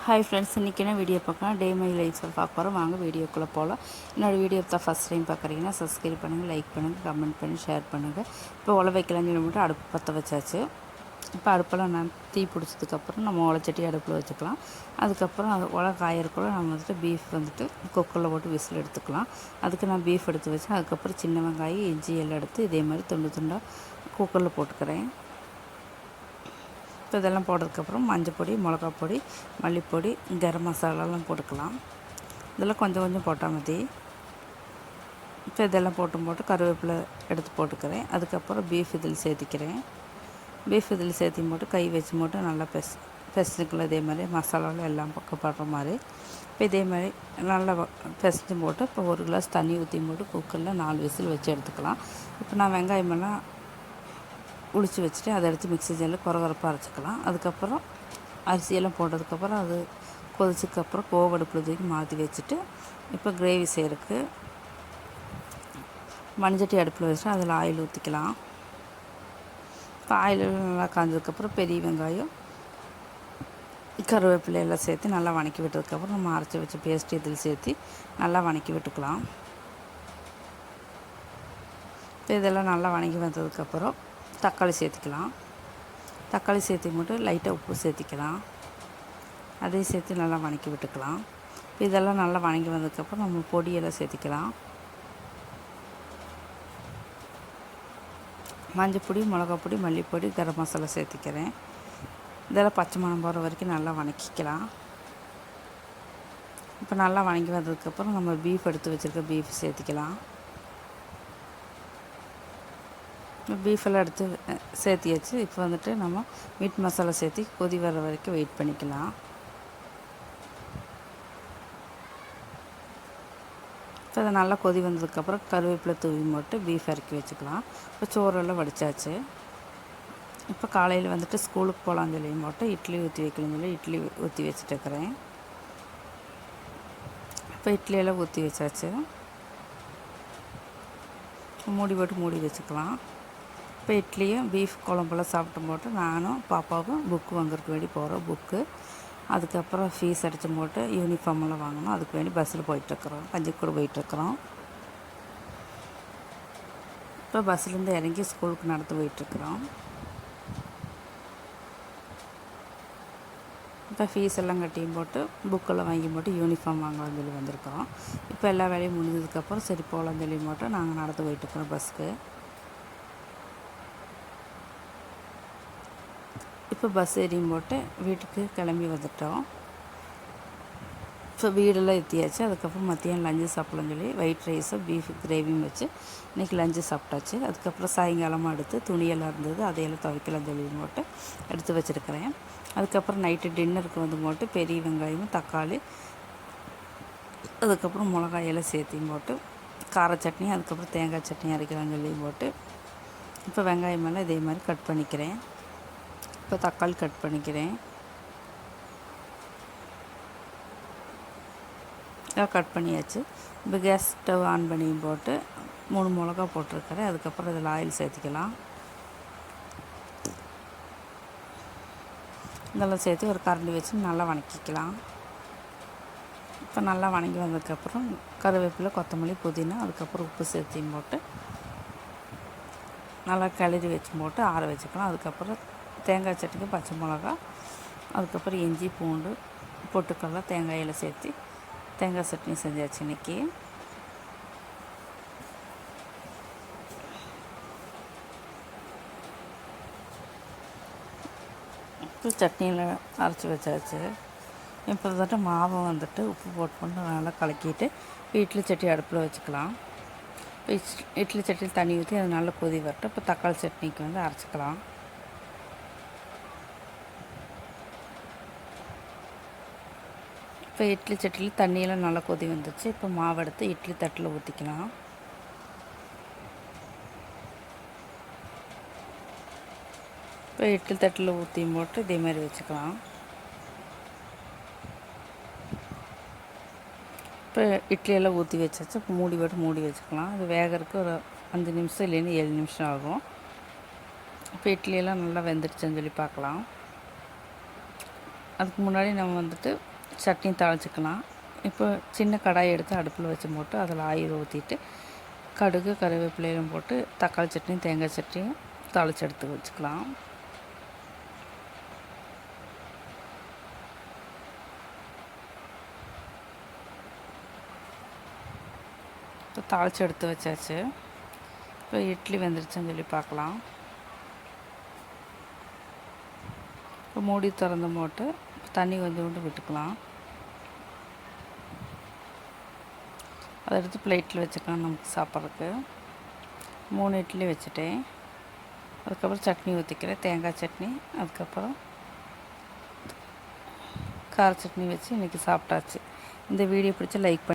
Hi friends, இன்றைக்கி என்ன video பார்க்கலாம். டே மை லைஃப் பார்க்க போகிறோம். வாங்க வீடியோக்குள்ளே போகலாம். என்னோடய வீடியோ தான் ஃபஸ்ட் டைம் பார்க்குறீங்கன்னா சப்ஸ்கிரைப் பண்ணுங்கள், லைக் பண்ணுங்கள், கமெண்ட் பண்ணி ஷேர் பண்ணுங்கள். இப்போ உலை வைக்கலாம்னு சொல்லி மட்டும் அடுப்பு பற்ற வச்சாச்சு. இப்போ அடுப்பெல்லாம் நான் தீ பிடிச்சதுக்கப்புறம் நம்ம உலைச்சட்டி அடுப்பில் வச்சுக்கலாம். அதுக்கப்புறம் அது உலை காயறக்குள்ள நம்ம வந்துட்டு பீஃப் வந்துட்டு குக்கரில் போட்டு விசில் எடுத்துக்கலாம். அதுக்கு நான் பீஃப் எடுத்து வச்சேன். அதுக்கப்புறம் சின்ன வெங்காயம், இஞ்சி எல்லாம் எடுத்து இதே மாதிரி துண்டு துண்டாக குக்கரில் போட்டுக்கிறேன். இப்போ இதெல்லாம் போட்டதுக்கப்புறம் மஞ்சள் பொடி, மிளகா பொடி, மல்லிப்பொடி, கரம் மசாலாலாம் போட்டுக்கலாம். இதெல்லாம் கொஞ்சம் கொஞ்சம் போட்டால் மதி. இப்போ இதெல்லாம் போட்டு கருவேப்பிலை எடுத்து போட்டுக்கிறேன். அதுக்கப்புறம் பீஃப் இதில் சேர்த்திக்கிறேன். பீஃப் இதில் சேர்த்தி போட்டு கை வச்சு மட்டும் நல்லா பெசஞ்சுக்கலாம். இதே மாதிரி மசாலாவில் எல்லாம் பக்கம் படுற மாதிரி. இப்போ இதே மாதிரி நல்லா பெசஞ்சு போட்டு இப்போ ஒரு கிளாஸ் தண்ணி ஊற்றி போட்டு குக்கரில் 4 விசில் வச்சு எடுத்துக்கலாம். இப்போ நான் வெங்காயமெல்லாம் உளிச்சு வச்சுட்டு அதை எடுத்து மிக்ஸி ஜாரில் குறகுறப்பாக அரைச்சிக்கலாம். அதுக்கப்புறம் அரிசியெல்லாம் போட்டதுக்கப்புறம் அது கொதிச்சதுக்கப்புறம் கோவடுப்பில் தூக்கி மாற்றி வச்சுட்டு இப்போ கிரேவி செய்கிறதுக்கு மண்சட்டி அடுப்பில் வச்சுட்டு அதில் ஆயில் ஊற்றிக்கலாம். இப்போ ஆயில் நல்லா காஞ்சதுக்கப்புறம் பெரிய வெங்காயம், கருவேப்பிலை எல்லாம் சேர்த்து நல்லா வணக்கி விட்டதுக்கப்புறம் நம்ம அரைச்சி வச்ச பேஸ்ட் இதில் சேர்த்து நல்லா வணக்கி விட்டுக்கலாம். இப்போ இதெல்லாம் நல்லா வணங்கி வந்ததுக்கப்புறம் தக்காளி சேர்த்துக்கலாம். தக்காளி சேர்த்து மட்டும் லைட்டாக உப்பு சேர்த்திக்கலாம். அதையும் சேர்த்து நல்லா வணக்கி விட்டுக்கலாம். இதெல்லாம் நல்லா வணங்கி வந்ததுக்கப்புறம் நம்ம பொடியெல்லாம் சேர்த்திக்கலாம். மஞ்சள் பொடி, மிளகா பொடி, மல்லிப்பொடி, கரம் மசாலா சேர்த்திக்கிறேன். இதெல்லாம் பச்சை மணம் போகிற வரைக்கும் நல்லா வணக்கிக்கலாம். இப்போ நல்லா வணங்கி வந்ததுக்கப்புறம் நம்ம பீஃப் எடுத்து வச்சுருக்க பீஃப் சேர்த்திக்கலாம். பீஃபெல்லாம் எடுத்து சேர்த்தியாச்சு. இப்போ வந்துட்டு நம்ம மீட் மசாலா சேர்த்து கொதி வர வரைக்கும் வெயிட் பண்ணிக்கலாம். இப்போ அதை நல்லா கொதி வந்ததுக்கப்புறம் கருவேப்பிலை தூவி போட்டு பீஃப் இறக்கி வச்சுக்கலாம். இப்போ சோறெல்லாம் வடித்தாச்சு. இப்போ காலையில் வந்துட்டு ஸ்கூலுக்கு போகலான்னு சொல்லி போட்டு இட்லி ஊற்றி வைக்கணும்னு சொல்லி இட்லி ஊற்றி வச்சுட்டுருக்கிறேன். இப்போ இட்லியெல்லாம் ஊற்றி வச்சாச்சு. மூடி போட்டு மூடி வச்சுக்கலாம். இப்போ இட்லியும் பீஃப் குழம்பெல்லாம் சாப்பிட்டு போட்டு நானும் பாப்பாவும் புக்கு வாங்குறதுக்கு வேண்டி போகிறோம். புக்கு அதுக்கப்புறம் ஃபீஸ் அடித்து போட்டு யூனிஃபார்மெல்லாம் வாங்கணும். அதுக்கு வேண்டி பஸ்ஸில் போயிட்டுருக்குறோம். கஞ்சிக்கூட போயிட்டுருக்குறோம். இப்போ பஸ்ஸிலேருந்து இறங்கி ஸ்கூலுக்கு நடந்து போயிட்டுருக்குறோம். இப்போ ஃபீஸ் எல்லாம் கட்டியும் போட்டு புக்கெல்லாம் வாங்கி போட்டு யூனிஃபார்ம் வாங்கலாம்னு சொல்லி வந்திருக்கிறோம். இப்போ எல்லா வேலையும் முடிஞ்சதுக்கப்புறம் சரி போகலான்னு சொல்லி போட்டு நாங்கள் நடந்து போயிட்டுருக்குறோம் பஸ்ஸுக்கு. இப்போ பஸ் ஏறியும் போட்டு வீட்டுக்கு கிளம்பி வந்துட்டோம். இப்போ வீடெல்லாம் எத்தியாச்சு. அதுக்கப்புறம் மத்தியானம் லஞ்சு சாப்பிடலாம்னு சொல்லி ஒயிட் ரைஸும் பீஃப் கிரேவியும் வச்சு இன்றைக்கி லஞ்சு சாப்பிட்டாச்சு. அதுக்கப்புறம் சாயங்காலமாக எடுத்து துணியெல்லாம் இருந்தது அதையெல்லாம் துவைக்கலாம் சொல்லி போட்டு எடுத்து வச்சுருக்கிறேன். அதுக்கப்புறம் நைட்டு டின்னருக்கு வந்து போட்டு பெரிய வெங்காயமும் தக்காளி, அதுக்கப்புறம் மிளகாயெல்லாம் சேர்த்தியும் போட்டு கார சட்னி, அதுக்கப்புறம் தேங்காய் சட்னி அரைக்கலாம்னு சொல்லி போட்டு இப்போ வெங்காயமெல்லாம் இதே மாதிரி கட் பண்ணிக்கிறேன். இப்போ தக்காளி கட் பண்ணிக்கிறேன். கட் பண்ணியாச்சு. இப்போ கேஸ் ஸ்டவ் ஆன் பண்ணி போட்டு 3 மிளகா போட்டிருக்கிறேன். அதுக்கப்புறம் இதில் ஆயில் சேர்த்துக்கலாம். இதெல்லாம் சேர்த்து ஒரு கரண்டி வச்சு நல்லா வணக்கிக்கலாம். இப்போ நல்லா வணங்கி வந்ததுக்கப்புறம் கருவேப்பிலை, கொத்தமல்லி, புதினா, அதுக்கப்புறம் உப்பு சேர்த்தியும் போட்டு நல்லா கிளறி வச்சு போட்டு ஆற வச்சுக்கலாம். அதுக்கப்புறம் தேங்காய் சட்னிக்கு பச்சை மிளகா, அதுக்கப்புறம் இஞ்சி, பூண்டு, பொட்டுக்கடலை, தேங்காயில் சேர்த்து தேங்காய் சட்னி செஞ்சாச்சு இன்றைக்கி. இப்போ சட்னியில் அரைச்சி வச்சாச்சு. இப்போ வந்துட்டு மாவை வந்துட்டு உப்பு போட்டு நல்லா கலக்கிட்டு இட்லி சட்டி அடுப்பில் வச்சுக்கலாம். இப்போ இட்லி சட்டியில் தண்ணி ஊற்றி அது நல்லா கொதி வரட்டும். இப்போ தக்காளி சட்னிக்கு வந்து அரைச்சிக்கலாம். இப்போ இட்லி சட்டியில் தண்ணியெல்லாம் நல்லா கொதி வந்துச்சு. இப்போ மாவு எடுத்து இட்லி தட்டில் ஊற்றிக்கலாம். இப்போ இட்லி தட்டில் ஊற்றியும் போட்டு இதே மாதிரி வச்சுக்கலாம். இப்போ இட்லியெல்லாம் ஊற்றி வச்சாச்சு. இப்போ மூடி போட்டு மூடி வச்சுக்கலாம். அது வேகிறதுக்கு ஒரு 5 நிமிஷம் இல்லைன்னா 7 நிமிஷம் ஆகும். இப்போ இட்லியெல்லாம் நல்லா வெந்துடுச்சுன்னு சொல்லி பார்க்கலாம். அதுக்கு முன்னாடி நம்ம வந்துட்டு சட்னி தாளிச்சிக்கலாம். இப்போ சின்ன கடாய் எடுத்து அடுப்பில் வச்சு போட்டு அதில் ஆயில் ஊற்றிட்டு கடுகு கருவேப்பிலையும் போட்டு தக்காளி சட்னி தேங்காய் சட்னியும் தாளித்து எடுத்து வச்சுக்கலாம். இப்போ தாளித்து எடுத்து வச்சாச்சு. இப்போ இட்லி வெந்துருச்சுன்னு சொல்லி பார்க்கலாம். இப்போ மூடி திறந்து போட்டு தண்ணி கொஞ்சோண்டு விட்டுக்கலாம். அதை எடுத்து பிளேட்டில் வச்சுக்கலாம் நமக்கு சாப்பிட்றதுக்கு. 3 இட்லி வச்சுட்டேன். அதுக்கப்புறம் சட்னி ஊற்றிக்கிறேன், தேங்காய் சட்னி. அதுக்கப்புறம் கார சட்னி வச்சு இன்றைக்கி சாப்பிட்டாச்சு. இந்த வீடியோ பிடிச்சா லைக் பண்ணி